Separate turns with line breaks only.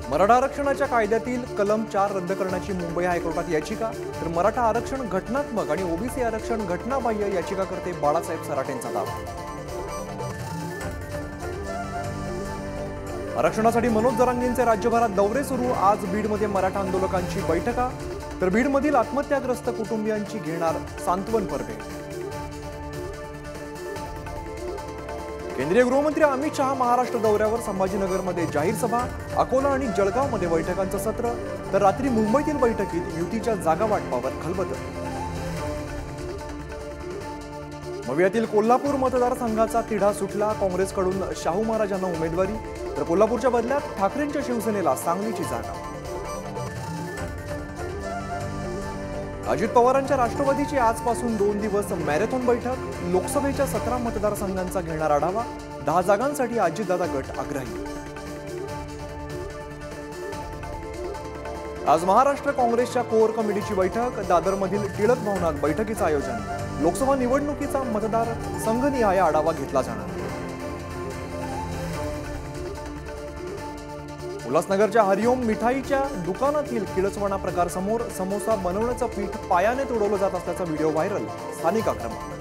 मराठा आरक्षणाच्या कायद्यातील कलम 4 रद्द करण्याची मुंबई हायकोर्टात याचिका, तर मराठा आरक्षण घटनात्मक आणि ओबीसी आरक्षण घटनाबाह्य याचिकाकर्ते बाळासाहेब सराटेंचा दावा। आरक्षणासाठी मनोज जरांगेंचे राज्यभरात दौरे सुरू। आज बीडमध्ये मराठा आंदोलकांची बैठका, तर बीडमधील आत्महत्याग्रस्त कुटुंबियांची घेणार सांत्वनपर भेट। केंद्रीय गृहमंत्री अमित शहा महाराष्ट्र दौऱ्यावर। संभाजीनगरमध्ये जाहीर सभा, अकोला आणि जळगावमध्ये बैठकांचं सत्र, तर रात्री मुंबईतील बैठकीत युतीच्या जागा वाटपावर खलबतं। मवियातील कोल्हापूर मतदारसंघाचा तिढा सुटला। काँग्रेसकडून शाहू महाराजांना उमेदवारी, तर कोल्हापूरच्या बदल्यात ठाकरेंच्या शिवसेनेला सांगलीची जागा। अजित पवारांच्या राष्ट्रवादीची आजपासून 2 दिवस मॅरेथॉन बैठक। लोकसभेच्या 17 मतदारसंघांचा घेणार आढावा। 10 जागांसाठी अजितदादा गट आग्रही। आज महाराष्ट्र काँग्रेसच्या कोर कमिटीची बैठक। दादरमधील टिळक भवनात बैठकीचं आयोजन। लोकसभा निवडणुकीचा मतदार संघनिहाय आढावा घेतला जाणार। उल्हासनगरच्या हरिओम मिठाईच्या दुकानातील किळसवाणा प्रकार समोर। समोसा बनवण्याचं पीठ पायाने तोडवलं जात असल्याचा व्हिडिओ व्हायरल। स्थानिक आक्रमक।